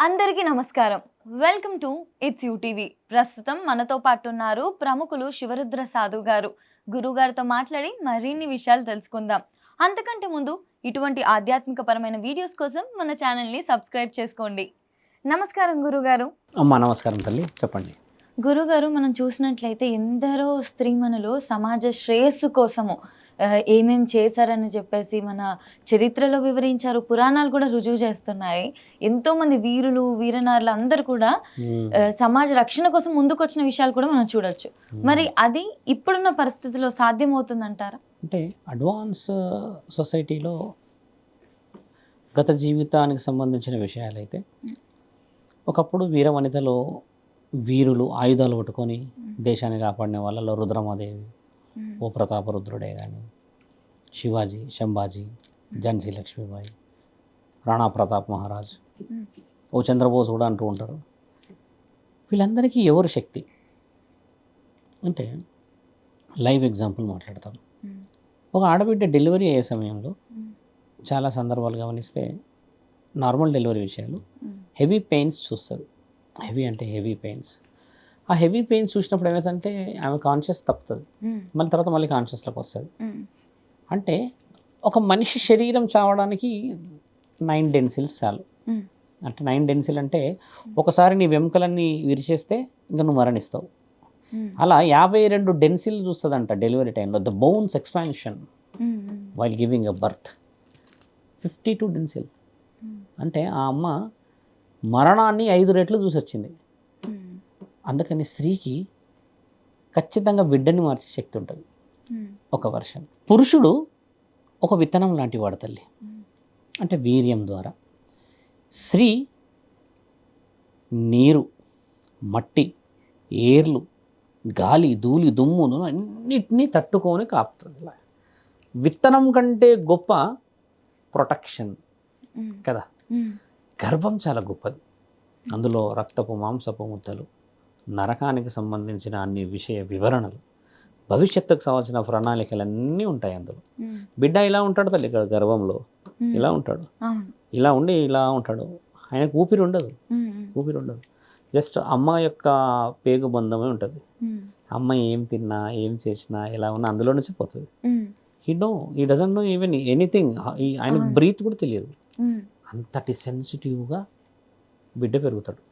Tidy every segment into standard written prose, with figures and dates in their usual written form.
అందరికీ నమస్కారం. Welcome to it's TV. ప్రస్తుతం మనతో పాటు ఉన్నారు ప్రముఖులు శివరుద్ర సాధు గారు. గురుగారితో మాట్లాడి మరిన్ని విషయాలు తెలుసుకుందాం. అంతకంటే ముందు ఇటువంటి ఆధ్యాత్మికపరమైన వీడియోస్ కోసం మన ఛానల్ని సబ్స్క్రైబ్ చేసుకోండి. నమస్కారం గురుగారు. అమ్మ నమస్కారం తల్లి, చెప్పండి. గురుగారు, మనం చూసినట్లయితే ఎందరో స్త్రీమణులు సమాజ శ్రేయస్సు కోసము ఏమేం చేశారని చెప్పేసి మన చరిత్రలో వివరించారు, పురాణాలు కూడా రుజువు చేస్తున్నాయి. ఎంతోమంది వీరులు వీరనారులు అందరూ కూడా సమాజ రక్షణ కోసం ముందుకొచ్చిన విషయాలు కూడా మనం చూడొచ్చు. మరి అది ఇప్పుడున్న పరిస్థితిలో సాధ్యమవుతుందంటారా? అంటే అడ్వాన్స్ సొసైటీలో గత జీవితానికి సంబంధించిన విషయాలైతే ఒకప్పుడు వీర వనితలో వీరులు ఆయుధాలు పట్టుకొని దేశాన్ని కాపాడిన వాళ్ళలో రుద్రమాదేవి, ఓ ప్రతాపరుద్రుడే కానీ, శివాజీ, శంభాజీ, ఝాన్సీ లక్ష్మీబాయి, రాణా ప్రతాప్ మహారాజ్, ఓ చంద్రబోస్ కూడా అంటూ ఉంటారు. వీళ్ళందరికీ ఎవరు శక్తి అంటే లైవ్ ఎగ్జాంపుల్ మాట్లాడతాం. ఒక ఆడబిడ్డ డెలివరీ అయ్యే సమయంలో చాలా సందర్భాలు గమనిస్తే నార్మల్ డెలివరీ విషయాలు హెవీ పెయిన్స్ చూస్తుంది. హెవీ అంటే హెవీ పెయిన్స్. ఆ హెవీ పెయిన్స్ చూసినప్పుడు ఏమైందంటే ఆమె కాన్షియస్ తప్పుతుంది, మళ్ళీ తర్వాత మళ్ళీ కాన్షియస్లోకి వస్తుంది. అంటే ఒక మనిషి శరీరం చావడానికి 9 డెన్సిల్స్ చాలు. అంటే 9 డెన్సిల్ అంటే ఒకసారి నీ వెముకలన్నీ విరిచేస్తే ఇంకా నువ్వు మరణిస్తావు. అలా 52 డెన్సిల్ చూస్తుందంట డెలివరీ టైంలో. The bones expansion while giving a birth. 52 డెన్సిల్ అంటే ఆ అమ్మ మరణాన్ని 5 రెట్లు చూసి వచ్చింది. అందుకని స్త్రీకి ఖచ్చితంగా బిడ్డని మార్చే శక్తి ఉంటుంది. ఒక వర్షన్. పురుషుడు ఒక విత్తనం లాంటి వాడు తల్లి, అంటే వీర్యం ద్వారా. స్త్రీ నీరు, మట్టి, ఏర్లు, గాలి, ధూళి, దుమ్ము అన్నిటినీ తట్టుకొని కాపుతుంది. విత్తనం కంటే గొప్ప ప్రొటెక్షన్ కదా. గర్భం చాలా గొప్పది. అందులో రక్తపు మాంసపు ముద్దలు, నరకానికి సంబంధించిన అన్ని విషయ వివరణలు, భవిష్యత్తుకు సంబంధించిన ప్రణాళికలన్నీ ఉంటాయి అందులో. బిడ్డ ఇలా ఉంటాడు తల్లి, ఇక్కడ గర్భంలో ఇలా ఉంటాడు, ఇలా ఉండి ఇలా ఉంటాడు. ఆయనకు ఊపిరి ఉండదు. జస్ట్ అమ్మ యొక్క పేగు బంధమే ఉంటుంది. అమ్మ ఏం తిన్నా ఏం చేసినా ఎలా ఉన్నా అందులో నుంచి పోతుంది. He doesn't know even anything. ఆయనకు బ్రీత్ కూడా తెలియదు. అంతటి సెన్సిటివ్గా బిడ్డ పెరుగుతాడు.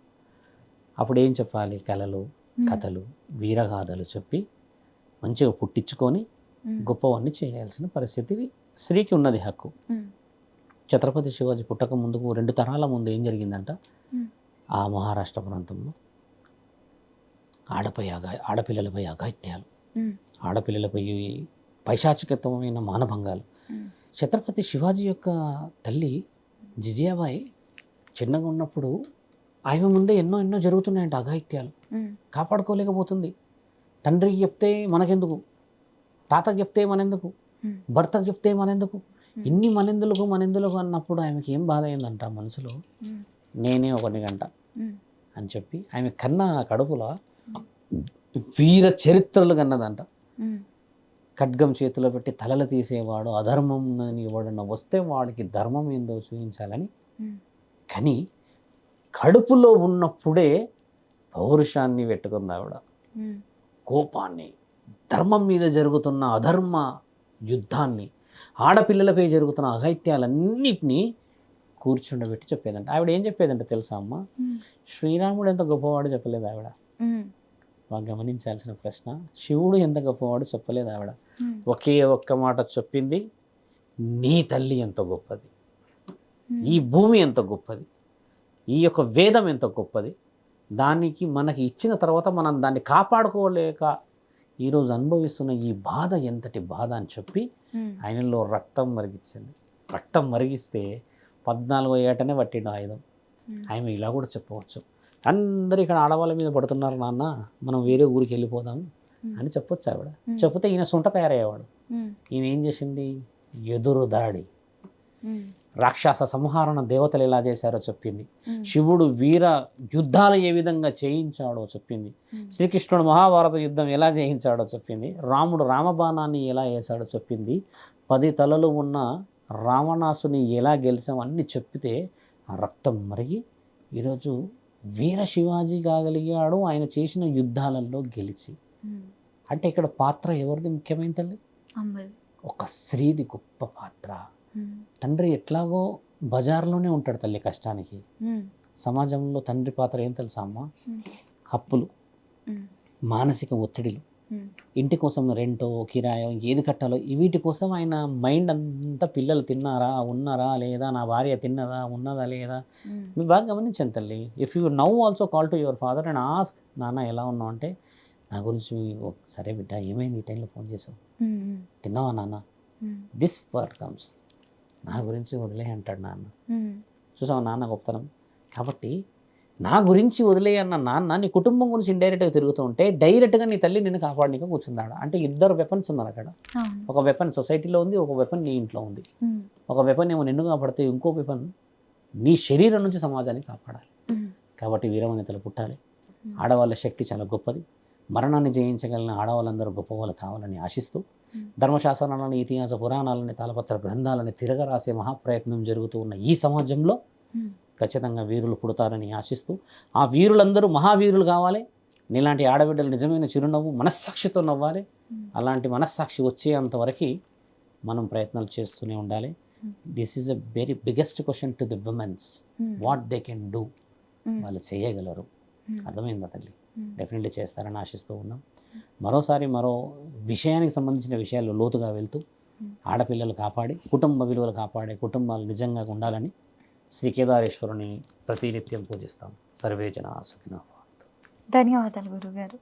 అప్పుడు ఏం చెప్పాలి? కళలు, కథలు, వీరగాథలు చెప్పి మంచిగా పుట్టించుకొని గొప్పవన్నీ చేయాల్సిన పరిస్థితి స్త్రీకి ఉన్నది, హక్కు. ఛత్రపతి శివాజీ పుట్టక ముందుకు 2 తరాల ముందు ఏం జరిగిందంట, ఆ మహారాష్ట్ర ప్రాంతంలో ఆడపిల్లలపై అఘాయిత్యాలు, ఆడపిల్లలపై పైశాచికత్వమైన మానభంగాలు. ఛత్రపతి శివాజీ యొక్క తల్లి జిజియాబాయి చిన్నగా ఉన్నప్పుడు ఆమె ముందే ఎన్నో జరుగుతున్నాయంట అఘాయిత్యాలు. కాపాడుకోలేకపోతుంది. తండ్రికి చెప్తే మనకెందుకు, తాతకు చెప్తే మనెందుకు, భర్తకు చెప్తే మనెందుకు, ఇన్ని మనెందులకు అన్నప్పుడు ఆమెకి ఏం బాధ అయిందంట మనసులో. నేనే 1 గంట అని చెప్పి ఆమె కన్నా కడుపులో వీర చరిత్రలు కన్నదంట. ఖడ్గం చేతిలో పెట్టి తలలు తీసేవాడు, అధర్మం అని ఎవడన్నా వస్తే వాడికి ధర్మం ఏందో చూపించాలని. కానీ కడుపులో ఉన్నప్పుడే పౌరుషాన్ని పెట్టుకుంది ఆవిడ, కోపాన్ని, ధర్మం మీద జరుగుతున్న అధర్మ యుద్ధాన్ని, ఆడపిల్లలపై జరుగుతున్న అఘాయిత్యాలన్నిటినీ కూర్చుండబెట్టి చెప్పేదంట. ఆవిడ ఏం చెప్పేదంటే తెలుసా అమ్మ, శ్రీరాముడు ఎంత గొప్పవాడు చెప్పలేదు ఆవిడ. బాగా గమనించాల్సిన ప్రశ్న. శివుడు ఎంత గొప్పవాడు చెప్పలేదు ఆవిడ. ఒకే ఒక్క మాట చెప్పింది, నీ తల్లి ఎంత గొప్పది, ఈ భూమి ఎంత గొప్పది, ఈ యొక్క వేదం ఎంత గొప్పది, దానికి మనకి ఇచ్చిన తర్వాత మనం దాన్ని కాపాడుకోలేక ఈరోజు అనుభవిస్తున్న ఈ బాధ ఎంతటి బాధ అని చెప్పి ఆయనలో రక్తం మరిగించింది. రక్తం మరిగిస్తే 14వ ఏటనే పట్టిండు ఆయుధం. ఆయన ఇలా కూడా చెప్పవచ్చు, అందరు ఇక్కడ ఆడవాళ్ళ మీద పడుతున్నారు నాన్న, మనం వేరే ఊరికి వెళ్ళిపోదాం అని చెప్పొచ్చు ఆవిడ. చెప్తే ఈయన సొంట తయారయ్యేవాడు. ఈయన ఏం చేసింది, ఎదురు దాడి, రాక్షస సంహారణ దేవతలు ఎలా చేశారో చెప్పింది. శివుడు వీర యుద్ధాలు ఏ విధంగా చేయించాడో చెప్పింది. శ్రీకృష్ణుడు మహాభారత యుద్ధం ఎలా చేయించాడో చెప్పింది. రాముడు రామబాణాన్ని ఎలా వేశాడో చెప్పింది. 10 తలలు ఉన్న రావణాసుని ఎలా గెలిచాం అన్నీ చెప్పితే ఆ రక్తం మరిగి ఈరోజు వీర శివాజీ కాగలిగాడు ఆయన చేసిన యుద్ధాలలో గెలిచి. అంటే ఇక్కడ పాత్ర ఎవరిది ముఖ్యమైన తల్లి? అమ్మది. ఒక స్త్రీది గొప్ప పాత్ర. తండ్రి ఎట్లాగో బజార్లోనే ఉంటాడు తల్లి కష్టానికి. సమాజంలో తండ్రి పాత్ర ఏం తెలుసా అమ్మ? అప్పులు, మానసిక ఒత్తిడిలు, ఇంటి కోసం రెంటో కిరాయో ఏది కట్టాలో వీటి కోసం ఆయన మైండ్ అంతా పిల్లలు తిన్నారా ఉన్నారా లేదా, నా భార్య తిన్నదా ఉన్నదా లేదా. మీరు బాగా గమనించండి తల్లి. If you now also call to your father and ask, నాన్న ఎలా ఉన్నావు అంటే, నా గురించి సరే బిడ్డ ఏమైంది ఈ టైంలో ఫోన్ చేసావు, తిన్నావా నాన్న, దిస్ వర్డ్ కమ్స్, నా గురించి వదిలే అంటాడు నాన్న. చూసావా నాన్న గొప్పతనం. కాబట్టి నా గురించి వదిలే అన్న నాన్న నీ కుటుంబం గురించి ఇండైరెక్ట్గా తిరుగుతూ ఉంటే డైరెక్ట్గా నీ తల్లి నిన్ను కాపాడనీకి కూర్చున్నాడు. అంటే ఇద్దరు వెపన్స్ ఉన్నారు అక్కడ. ఒక వెపన్ సొసైటీలో ఉంది, ఒక వెపన్ నీ ఇంట్లో ఉంది. ఒక వెపన్ ఏమో నిన్ను కాపాడితే ఇంకో వెపన్ నీ శరీరం నుంచి సమాజాన్ని కాపాడాలి. కాబట్టి వీరవనితలు పుట్టాలి. ఆడవాళ్ళ శక్తి చాలా గొప్పది. మరణాన్ని జయించగలిగిన ఆడవాళ్ళందరూ గొప్పవాళ్ళు కావాలని ఆశిస్తూ, ధర్మశాస్త్రాలను, ఇతిహాస పురాణాలని, తాళపత్ర గ్రంథాలని తిరగరాసే మహాప్రయత్నం జరుగుతూ ఉన్న ఈ సమాజంలో ఖచ్చితంగా వీరులు పుడతారని ఆశిస్తూ, ఆ వీరులందరూ మహావీరులు కావాలి. నీలాంటి ఆడబిడ్డలు నిజమైన చిరునవ్వు మనస్సాక్షితో నవ్వాలి. అలాంటి మనస్సాక్షి వచ్చేంతవరకు మనం ప్రయత్నాలు చేస్తూనే ఉండాలి. This is a very biggest question to the women's, what they can do. వాళ్ళు చేయగలరు. అర్థమైందా తల్లి? డెఫినెట్లీ చేస్తారని ఆశిస్తూ ఉన్నాం. మరోసారి మరో విషయానికి సంబంధించిన విషయాలు లోతుగా వెళ్తూ, ఆడపిల్లలు కాపాడి, కుటుంబ విలువలు కాపాడే కుటుంబాలు నిజంగా ఉండాలని శ్రీ కేదారేశ్వరుని ప్రతినిత్యం పూజిస్తాం. సర్వే జనా సుఖినో భవంతు. ధన్యవాదాలు గురుగారు.